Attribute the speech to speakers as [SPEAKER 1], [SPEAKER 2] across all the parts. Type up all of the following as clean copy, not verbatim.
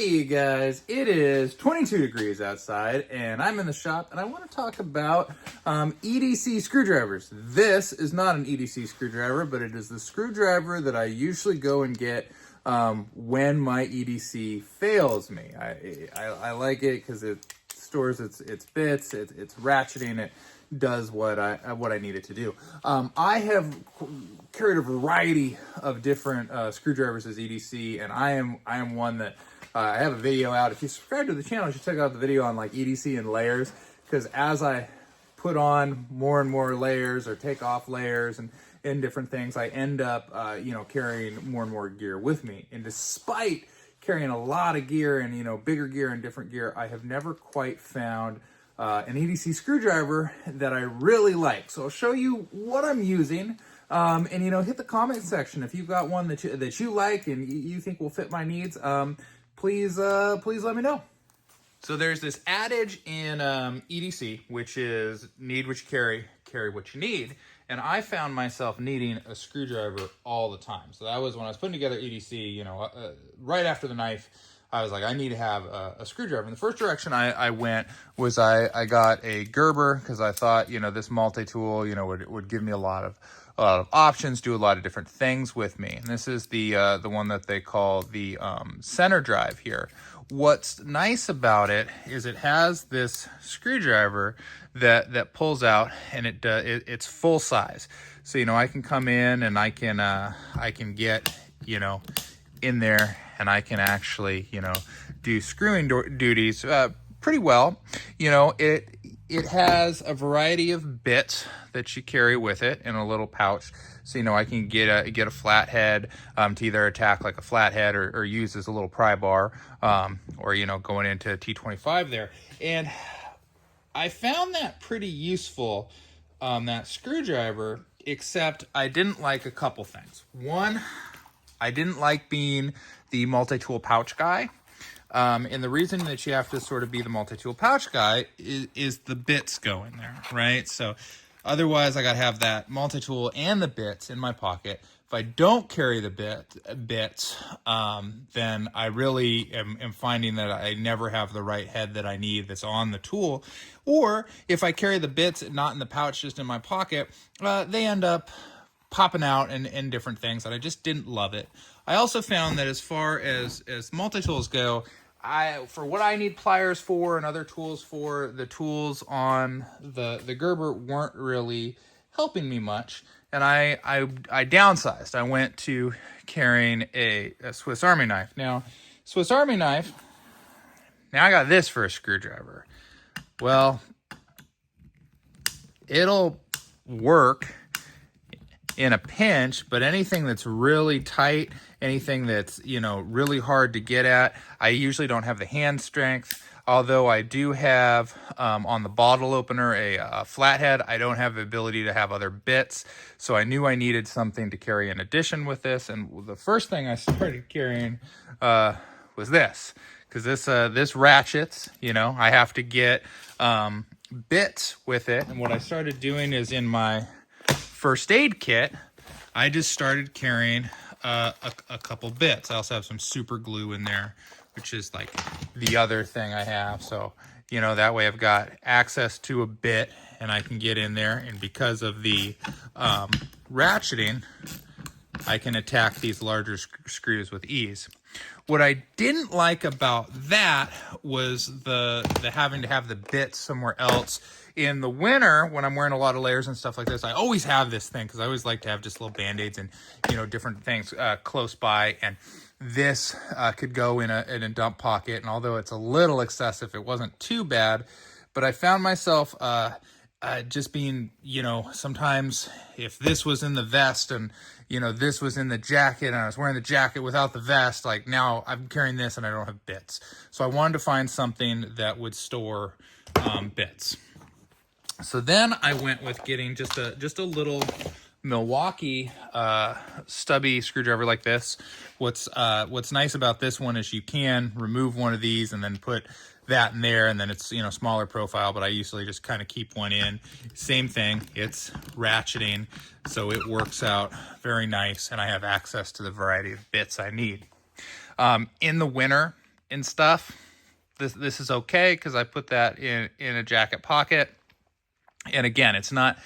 [SPEAKER 1] Hey guys, it is 22 degrees outside and I'm in the shop and I want to talk about EDC screwdrivers. This is not an EDC screwdriver, but it is the screwdriver that I usually go and get when my EDC fails me. I like it because it stores its bits, it's ratcheting, it does what I need it to do. I have carried a variety of different screwdrivers as EDC, and I am one that I have a video out. If you subscribe to the channel, you should check out the video on like EDC and layers, because as I put on more and more layers or take off layers and different things, I end up carrying more and more gear with me. And despite carrying a lot of gear and bigger gear and different gear, I have never quite found an EDC screwdriver that I really like. So I'll show you what I'm using, and hit the comment section if you've got one that you like and you think will fit my needs. Please let me know. So there's this adage in EDC, which is need what you carry what you need. And I found myself needing a screwdriver all the time. So that was when I was putting together EDC, right after the knife, I was like, I need to have a screwdriver. And the first direction I went was I got a Gerber, because I thought, this multi-tool, would give me a lot of options, do a lot of different things with me. And this is the one that they call the center drive here. What's nice about it is it has this screwdriver that pulls out, and it's full size. So I can come in and I can get in there, and I can actually do screwing duties pretty well. It has a variety of bits that you carry with it in a little pouch. So, I can get a flathead to either attack like a flathead or use as a little pry bar, or, going into T25 there. And I found that pretty useful, that screwdriver, except I didn't like a couple things. One, I didn't like being the multi-tool pouch guy. And the reason that you have to sort of be the multi-tool pouch guy is the bits go in there, right? So otherwise I got to have that multi-tool and the bits in my pocket. If I don't carry the bits, then I really am finding that I never have the right head that I need that's on the tool. Or if I carry the bits not in the pouch, just in my pocket, they end up popping out and different things, and I just didn't love it. I also found that as far as multi-tools go, for what I need pliers for and other tools for, the tools on the Gerber weren't really helping me much, and I downsized. I went to carrying a Swiss Army knife. Now, Swiss Army knife, now I got this for a screwdriver. Well, it'll work in a pinch, but anything that's really tight, anything that's really hard to get at, I usually don't have the hand strength. Although I do have on the bottle opener a flathead, I don't have the ability to have other bits. So I knew I needed something to carry in addition with this, and the first thing I started carrying was this, because this ratchets. I have to get bits with it, and what I started doing is in my first aid kit, I just started carrying a couple bits. I also have some super glue in there, which is like the other thing I have. So, that way I've got access to a bit and I can get in there. And because of the ratcheting, I can attack these larger screws with ease. What I didn't like about that was the having to have the bits somewhere else. In the winter, when I'm wearing a lot of layers and stuff like this, I always have this thing, because I always like to have just little Band-Aids and different things close by. And this could go in a dump pocket, and although it's a little excessive, it wasn't too bad. But I found myself just being, sometimes if this was in the vest and this was in the jacket, and I was wearing the jacket without the vest, like now I'm carrying this and I don't have bits. So I wanted to find something that would store bits. So then I went with getting just a little Milwaukee stubby screwdriver like this. What's nice about this one is you can remove one of these and then put that in there, and then it's smaller profile, but I usually just kind of keep one in. Same thing, it's ratcheting, so it works out very nice, and I have access to the variety of bits I need. In the winter, and stuff, this is okay because I put that in a jacket pocket. And again, it's not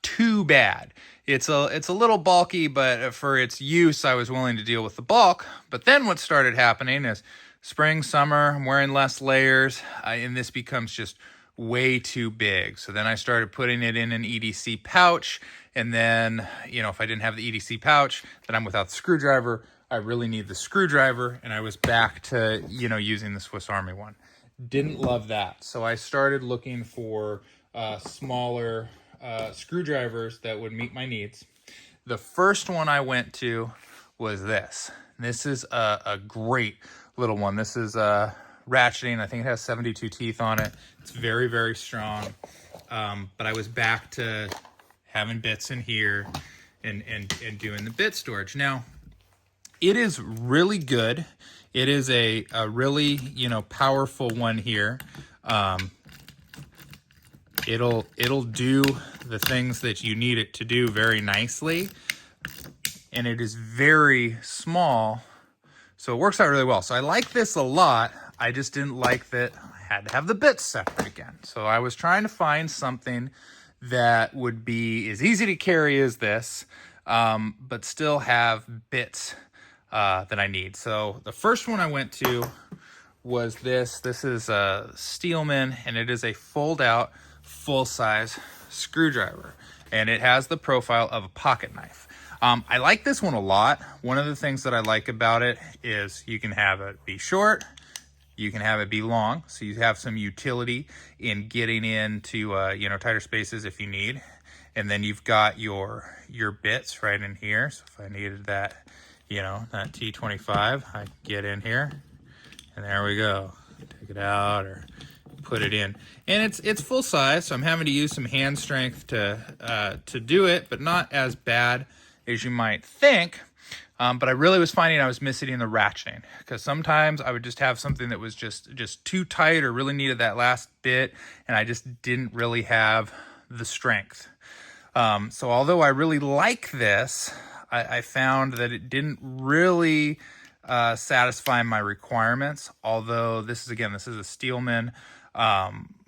[SPEAKER 1] too bad. It's a little bulky, but for its use, I was willing to deal with the bulk. But then what started happening is spring, summer, I'm wearing less layers, and this becomes just way too big. So then I started putting it in an EDC pouch. And then, you know, if I didn't have the EDC pouch, then I'm without the screwdriver. I really need the screwdriver. And I was back to, you know, using the Swiss Army one. Didn't love that. So I started looking for smaller screwdrivers that would meet my needs. The first one I went to was this. This is a great little one. This is ratcheting. I think it has 72 teeth on it. It's very, very strong. But I was back to having bits in here and doing the bit storage. Now, it is really good. It is a really, you know, powerful one here. It'll do the things that you need it to do very nicely. And it is very small, so it works out really well. So I like this a lot. I just didn't like that I had to have the bits separate again. So I was trying to find something that would be as easy to carry as this, but still have bits that I need. So the first one I went to was this. This is a Steelman, and it is a fold-out, full-size screwdriver. And it has the profile of a pocket knife. I like this one a lot. One of the things that I like about it is you can have it be short, you can have it be long, so you have some utility in getting into you know, tighter spaces if you need. And then you've got your bits right in here. So if I needed that, you know, that T25, I get in here, and there we go. Take it out or put it in, and it's full size. So I'm having to use some hand strength to do it, but not as bad as you might think. But I really was finding I was missing in the ratcheting, because sometimes I would just have something that was just too tight or really needed that last bit, and I just didn't really have the strength. So although I really like this, I found that it didn't really satisfy my requirements. Although this is a Steelman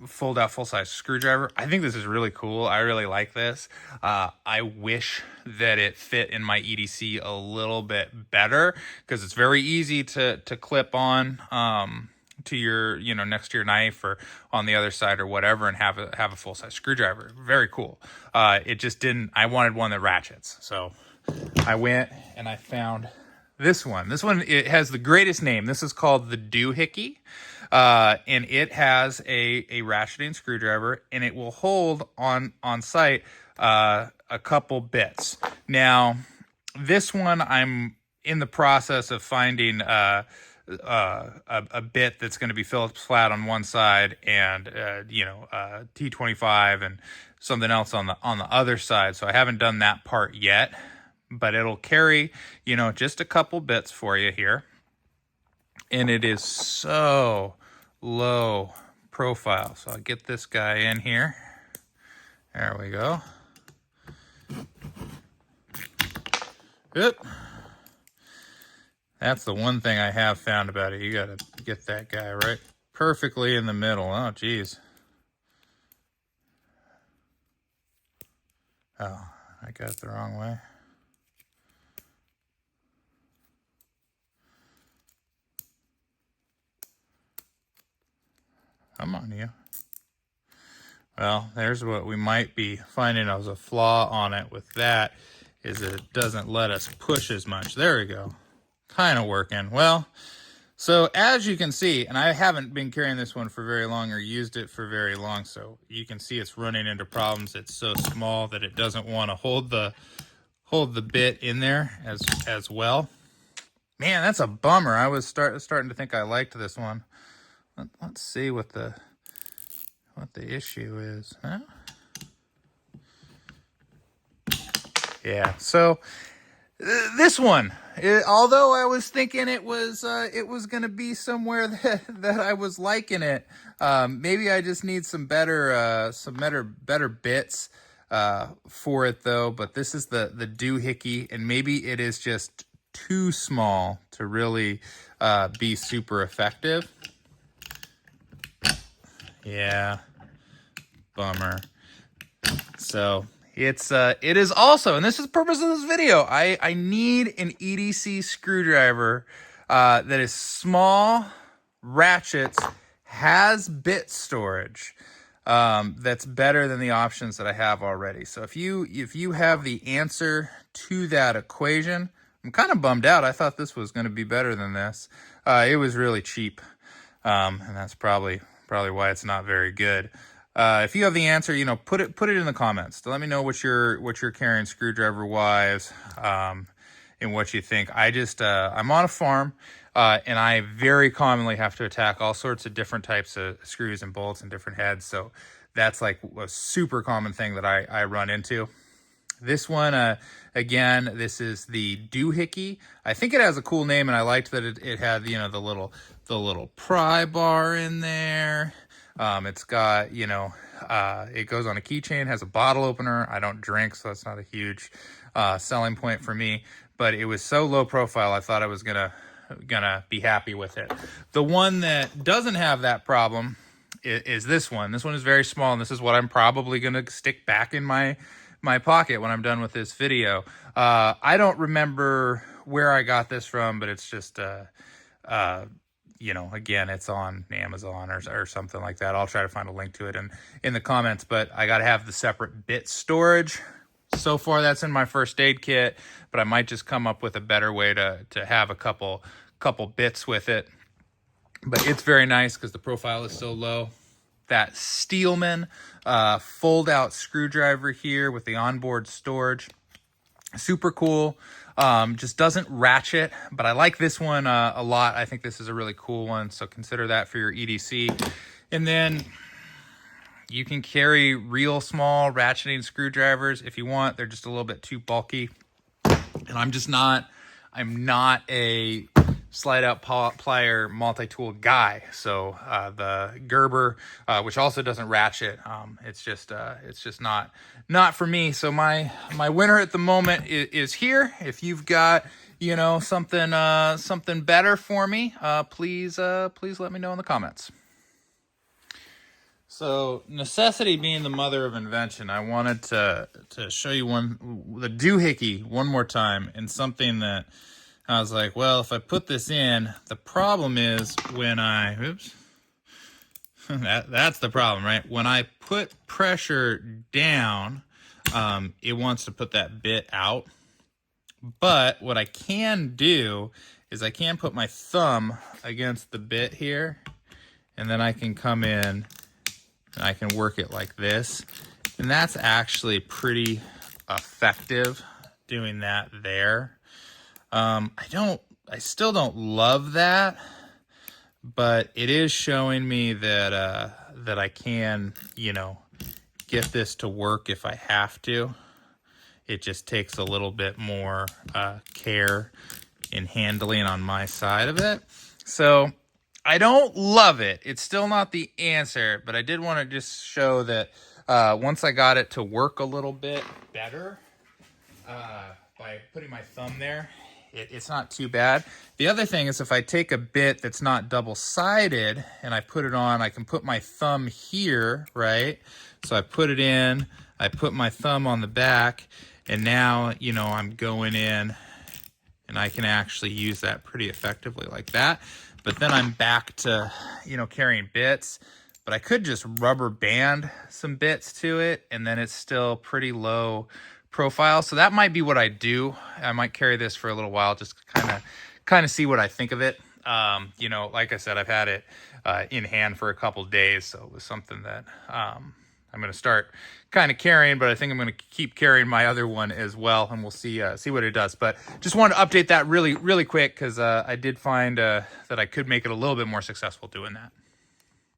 [SPEAKER 1] fold-out full-size screwdriver. I think this is really cool. I really like this. I wish that it fit in my EDC a little bit better, because it's very easy to clip on to your, you know, next to your knife or on the other side or whatever, and have a full-size screwdriver. Very cool. It just didn't. I wanted one that ratchets, so I went and I found this one. This one, it has the greatest name. This is called the Doohickey. And it has a ratcheting screwdriver, and it will hold on site a couple bits. Now, this one I'm in the process of finding a bit that's going to be Phillips flat on one side, and you know, T25 and something else on the other side. So I haven't done that part yet, but it'll carry, you know, just a couple bits for you here. And it is so low profile. So I'll get this guy in here. There we go. Good. That's the one thing I have found about it. You got to get that guy right perfectly in the middle. Oh, geez. Oh, I got it the wrong way. Come on, you. Well, there's what we might be finding as a flaw on it with that, is it doesn't let us push as much. There we go. Kind of working. Well, so as you can see, and I haven't been carrying this one for very long or used it for very long, so you can see it's running into problems. It's so small that it doesn't want to hold the bit in there as well. Man, that's a bummer. I was starting to think I liked this one. Let's see what the issue is. Huh? Yeah, so this one, although I was thinking it was going to be somewhere that I was liking it, maybe I just need some better bits for it though. But this is the Doohickey, and maybe it is just too small to really be super effective. Yeah, bummer. So it is also, and this is the purpose of this video, I need an EDC screwdriver that is small, ratchets, has bit storage, that's better than the options that I have already. So if you have the answer to that equation, I'm kind of bummed out. I thought this was going to be better than this. It was really cheap, and that's probably why it's not very good. If you have the answer, put it in the comments to let me know what you're carrying screwdriver wise, and what you think. I'm on a farm, and I very commonly have to attack all sorts of different types of screws and bolts and different heads. So that's like a super common thing that I run into. This one, again, this is the doohickey. I think it has a cool name, and I liked that it had, the little pry bar in there. It's got, it goes on a keychain, has a bottle opener. I don't drink, so that's not a huge selling point for me. But it was so low profile, I thought I was gonna be happy with it. The one that doesn't have that problem is this one. This one is very small, and this is what I'm probably gonna stick back in my pocket when I'm done with this video. I don't remember where I got this from, but it's just again, it's on Amazon or something like that. I'll try to find a link to it in the comments, but I got to have the separate bit storage. So far, that's in my first aid kit, but I might just come up with a better way to have a couple bits with it. But it's very nice because the profile is so low. That Steelman fold-out screwdriver here with the onboard storage. Super cool. Just doesn't ratchet, but I like this one a lot. I think this is a really cool one, so consider that for your I'm And then you can carry real small ratcheting screwdrivers if you want. They're just a little bit too bulky. And I'm not a slide out plier multi-tool guy. So the Gerber, which also doesn't ratchet, it's just not for me. So my winner at the moment is here. If you've got something better for me, please let me know in the comments. So necessity being the mother of invention, I wanted to show you the doohickey one more time, and something that I was like, well, if I put this in, the problem is when that's the problem, right? When I put pressure down, it wants to put that bit out. But what I can do is I can put my thumb against the bit here, and then I can come in and I can work it like this. And that's actually pretty effective doing that there. I still don't love that, but it is showing me that that I can, get this to work if I have to. It just takes a little bit more care in handling on my side of it. So I don't love it. It's still not the answer, but I did want to just show that once I got it to work a little bit better by putting my thumb there, it's not too bad. The other thing is if I take a bit that's not double-sided and I put it on, I can put my thumb here, right? So I put it in, I put my thumb on the back, and now, I'm going in and I can actually use that pretty effectively like that. But then I'm back to, carrying bits. But I could just rubber band some bits to it, and then it's still pretty low profile. So that might be what I do. I might carry this for a little while, just kind of see what I think of it. Like I said, I've had it in hand for a couple days, so it was something that I'm going to start kind of carrying, but I think I'm going to keep carrying my other one as well, and we'll see what it does. But just wanted to update that really quick because I did find that I could make it a little bit more successful doing that.